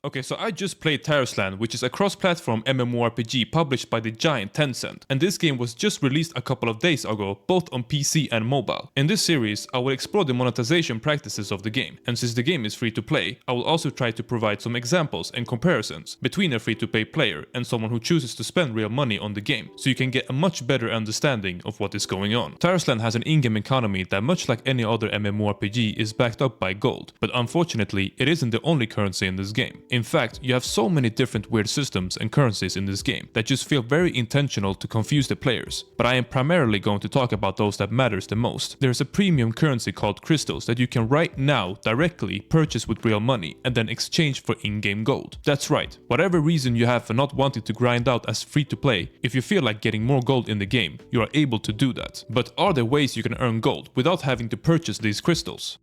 Okay, so I just played Tarisland, which is a cross-platform MMORPG published by the giant Tencent, and this game was just released a couple of days ago, both on PC and mobile. In this series, I will explore the monetization practices of the game, and since the game is free to play, I will also try to provide some examples and comparisons between a free-to-play player and someone who chooses to spend real money on the game, so you can get a much better understanding of what is going on. Tarisland has an in-game economy that, much like any other MMORPG, is backed up by gold, but unfortunately, it isn't the only currency in this game. In fact, you have so many different weird systems and currencies in this game that just feel very intentional to confuse the players, but I am primarily going to talk about those that matters the most. There's a premium currency called crystals that you can right now directly purchase with real money and then exchange for in-game gold. That's right, whatever reason you have for not wanting to grind out as free to play, if you feel like getting more gold in the game, you are able to do that. But are there ways you can earn gold without having to purchase these crystals?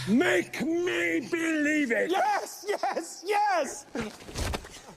Make me believe it! Yes, yes, yes!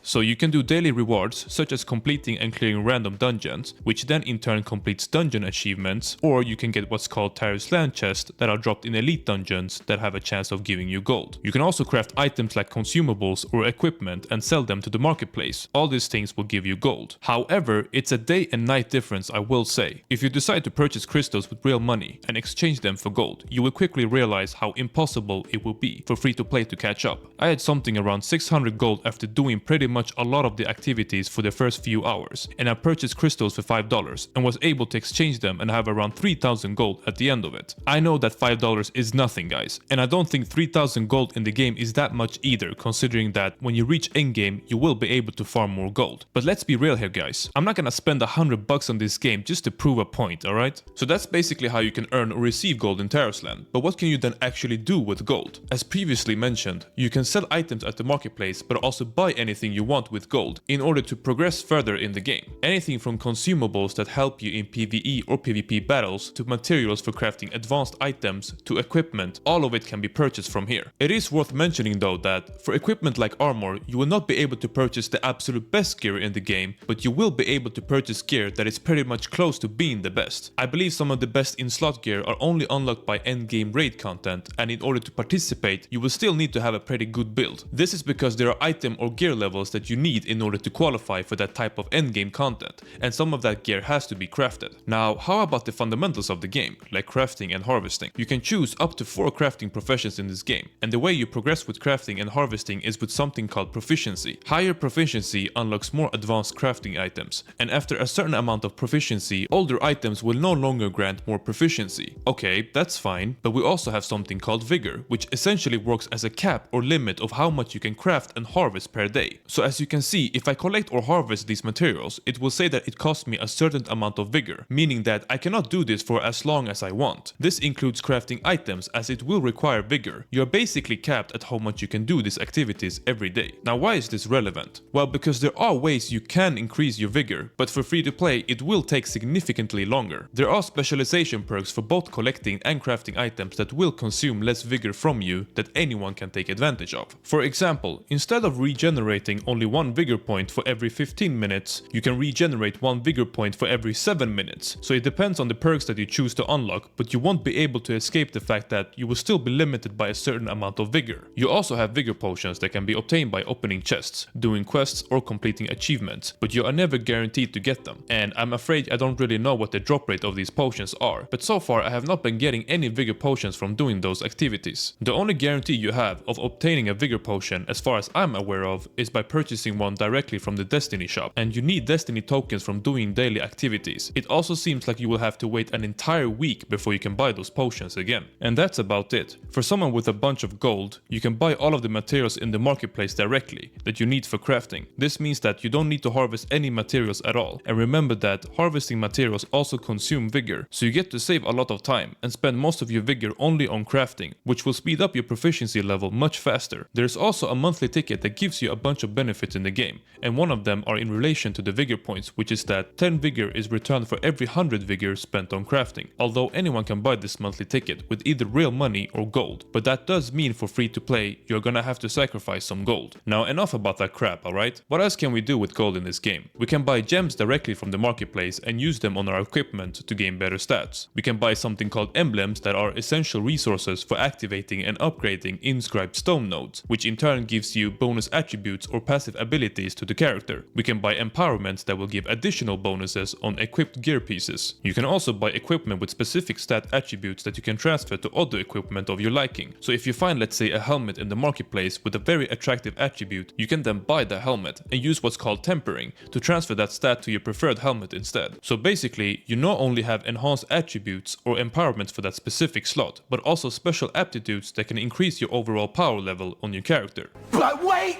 So you can do daily rewards, such as completing and clearing random dungeons, which then in turn completes dungeon achievements, or you can get what's called Tarisland chests that are dropped in elite dungeons that have a chance of giving you gold. You can also craft items like consumables or equipment and sell them to the marketplace. All these things will give you gold. However, it's a day and night difference, I will say. If you decide to purchase crystals with real money and exchange them for gold, you will quickly realize how impossible it will be for free to play to catch up. I had something around 600 gold after doing pretty much a lot of the activities for the first few hours, and I purchased crystals for $5 and was able to exchange them and have around 3,000 gold at the end of it. I know that $5 is nothing, guys, and I don't think 3,000 gold in the game is that much either, considering that when you reach endgame you will be able to farm more gold. But let's be real here, guys, I'm not gonna spend $100 on this game just to prove a point, alright? So that's basically how you can earn or receive gold in Tarisland, but what can you then actually do with gold? As previously mentioned, you can sell items at the marketplace but also buy anything you want with gold in order to progress further in the game. Anything from consumables that help you in PvE or PvP battles to materials for crafting advanced items to equipment, all of it can be purchased from here. It is worth mentioning though that for equipment like armor, you will not be able to purchase the absolute best gear in the game, but you will be able to purchase gear that is pretty much close to being the best. I believe some of the best in slot gear are only unlocked by endgame raid content, and in order to participate, you will still need to have a pretty good build. This is because there are item or gear levels that you need in order to qualify for that type of endgame content, and some of that gear has to be crafted. Now, how about the fundamentals of the game, like crafting and harvesting? You can choose up to 4 crafting professions in this game, and the way you progress with crafting and harvesting is with something called proficiency. Higher proficiency unlocks more advanced crafting items, and after a certain amount of proficiency, older items will no longer grant more proficiency. Okay, that's fine, but we also have something called vigor, which essentially works as a cap or limit of how much you can craft and harvest per day. So as you can see, if I collect or harvest these materials, it will say that it costs me a certain amount of vigor, meaning that I cannot do this for as long as I want. This includes crafting items, as it will require vigor. You are basically capped at how much you can do these activities every day. Now, why is this relevant? Well, because there are ways you can increase your vigor, but for free to play it will take significantly longer. There are specialization perks for both collecting and crafting items that will consume less vigor from you that anyone can take advantage of. For example, instead of regenerating only one vigor point for every 15 minutes, you can regenerate one vigor point for every 7 minutes. So it depends on the perks that you choose to unlock, but you won't be able to escape the fact that you will still be limited by a certain amount of vigor. You also have vigor potions that can be obtained by opening chests, doing quests or completing achievements, but you are never guaranteed to get them. And I'm afraid I don't really know what the drop rate of these potions are, but so far I have not been getting any vigor potions from doing those activities. The only guarantee you have of obtaining a vigor potion, as far as I'm aware of, is by purchasing one directly from the Destiny shop, and you need Destiny tokens from doing daily activities. It also seems like you will have to wait an entire week before you can buy those potions again. And that's about it. For someone with a bunch of gold, you can buy all of the materials in the marketplace directly that you need for crafting. This means that you don't need to harvest any materials at all. And remember that harvesting materials also consume vigor, so you get to save a lot of time and spend most of your vigor only on crafting, which will speed up your proficiency level much faster. There's also a monthly ticket that gives you a bunch of benefits benefits in the game, and one of them are in relation to the vigor points, which is that 10 vigor is returned for every 100 vigor spent on crafting, although anyone can buy this monthly ticket with either real money or gold, but that does mean for free to play you're gonna have to sacrifice some gold. Now enough about that crap, alright? What else can we do with gold in this game? We can buy gems directly from the marketplace and use them on our equipment to gain better stats. We can buy something called emblems that are essential resources for activating and upgrading inscribed stone nodes, which in turn gives you bonus attributes or passive abilities to the character. We can buy empowerments that will give additional bonuses on equipped gear pieces. You can also buy equipment with specific stat attributes that you can transfer to other equipment of your liking. So if you find, let's say, a helmet in the marketplace with a very attractive attribute, you can then buy the helmet and use what's called tempering to transfer that stat to your preferred helmet instead. So basically, you not only have enhanced attributes or empowerments for that specific slot, but also special aptitudes that can increase your overall power level on your character. But wait!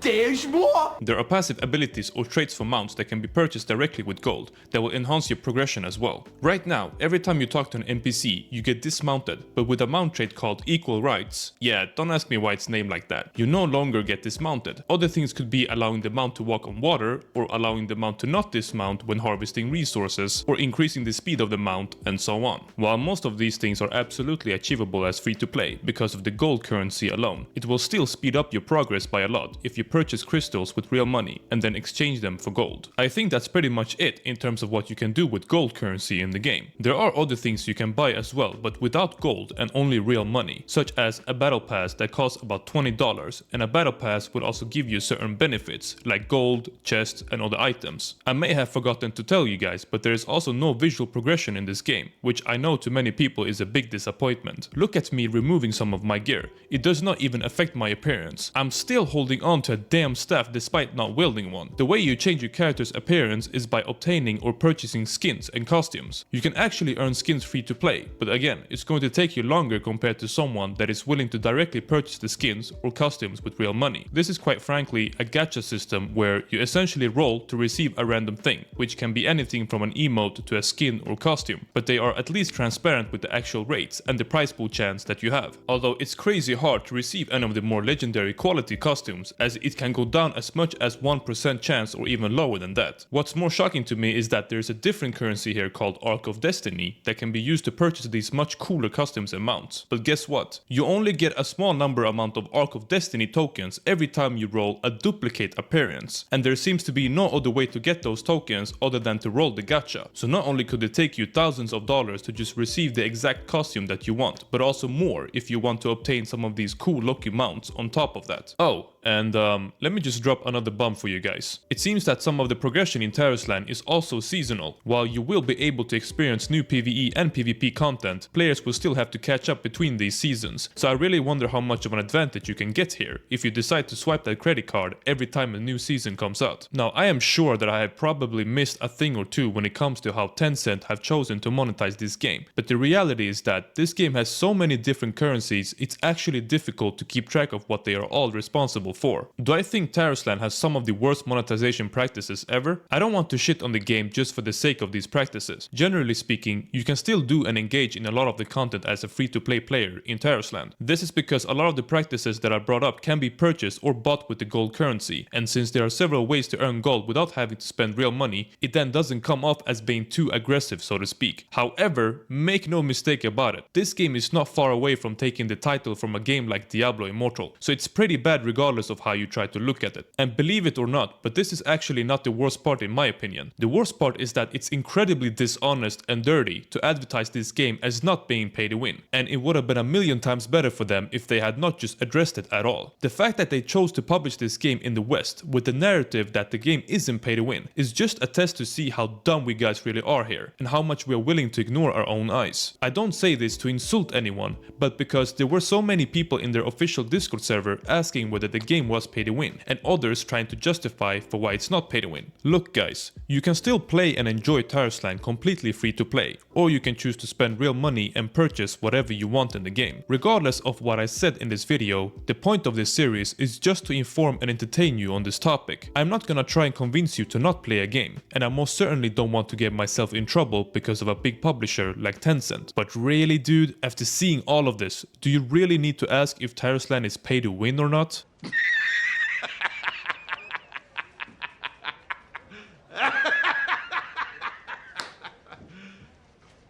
There's more! There are passive abilities or traits for mounts that can be purchased directly with gold that will enhance your progression as well. Right now, every time you talk to an NPC, you get dismounted, but with a mount trait called Equal Rights, yeah, don't ask me why it's named like that, you no longer get dismounted. Other things could be allowing the mount to walk on water, or allowing the mount to not dismount when harvesting resources, or increasing the speed of the mount, and so on. While most of these things are absolutely achievable as free to play because of the gold currency alone, it will still speed up your progress by a lot if you purchase crystals with real money and then exchange them for gold. I think that's pretty much it in terms of what you can do with gold currency in the game. There are other things you can buy as well, but without gold and only real money, such as a battle pass that costs about $20, and a battle pass will also give you certain benefits like gold, chests, and other items. I may have forgotten to tell you guys, but there is also no visual progression in this game, which I know to many people is a big disappointment. Look at me removing some of my gear. It does not even affect my appearance. I'm still holding on to a damn staff despite not wielding one. The way you change your character's appearance is by obtaining or purchasing skins and costumes. You can actually earn skins free to play, but again, it's going to take you longer compared to someone that is willing to directly purchase the skins or costumes with real money. This is quite frankly a gacha system where you essentially roll to receive a random thing, which can be anything from an emote to a skin or costume, but they are at least transparent with the actual rates and the prize pool chance that you have. Although it's crazy hard to receive any of the more legendary quality costumes, as it can go down as much as 1% chance or even lower than that. What's more shocking to me is that there's a different currency here called Arc of Destiny that can be used to purchase these much cooler costumes and mounts. But guess what? You only get a small number amount of Arc of Destiny tokens every time you roll a duplicate appearance, and there seems to be no other way to get those tokens other than to roll the gacha. So not only could it take you thousands of dollars to just receive the exact costume that you want, but also more if you want to obtain some of these cool looking mounts on top of that. Oh, and let me just drop another bomb for you guys. It seems that some of the progression in Tarisland is also seasonal. While you will be able to experience new PvE and PvP content, players will still have to catch up between these seasons. So I really wonder how much of an advantage you can get here if you decide to swipe that credit card every time a new season comes out. Now, I am sure that I have probably missed a thing or two when it comes to how Tencent have chosen to monetize this game, but the reality is that this game has so many different currencies, it's actually difficult to keep track of what they are all responsible for. Do I think Tarisland has some of the worst monetization practices ever? I don't want to shit on the game just for the sake of these practices. Generally speaking, you can still do and engage in a lot of the content as a free-to-play player in Tarisland. This is because a lot of the practices that are brought up can be purchased or bought with the gold currency, and since there are several ways to earn gold without having to spend real money, it then doesn't come off as being too aggressive, so to speak. However, make no mistake about it, this game is not far away from taking the title from a game like Diablo Immortal, so it's pretty bad regardless of how you try to look at it. And believe it or not, but this is actually not the worst part in my opinion. The worst part is that it's incredibly dishonest and dirty to advertise this game as not being pay to win, and it would have been a million times better for them if they had not just addressed it at all. The fact that they chose to publish this game in the West with the narrative that the game isn't pay to win is just a test to see how dumb we guys really are here, and how much we are willing to ignore our own eyes. I don't say this to insult anyone, but because there were so many people in their official Discord server asking whether the game was pay to win, and others trying to justify for why it's not pay to win. Look guys, you can still play and enjoy Tarisland completely free to play, or you can choose to spend real money and purchase whatever you want in the game. Regardless of what I said in this video, the point of this series is just to inform and entertain you on this topic. I'm not gonna try and convince you to not play a game, and I most certainly don't want to get myself in trouble because of a big publisher like Tencent. But really dude, after seeing all of this, do you really need to ask if Tarisland is pay to win or not?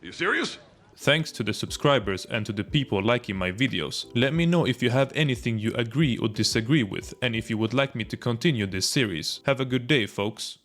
Are you serious? Thanks to the subscribers and to the people liking my videos. Let me know if you have anything you agree or disagree with and if you would like me to continue this series. Have a good day, folks.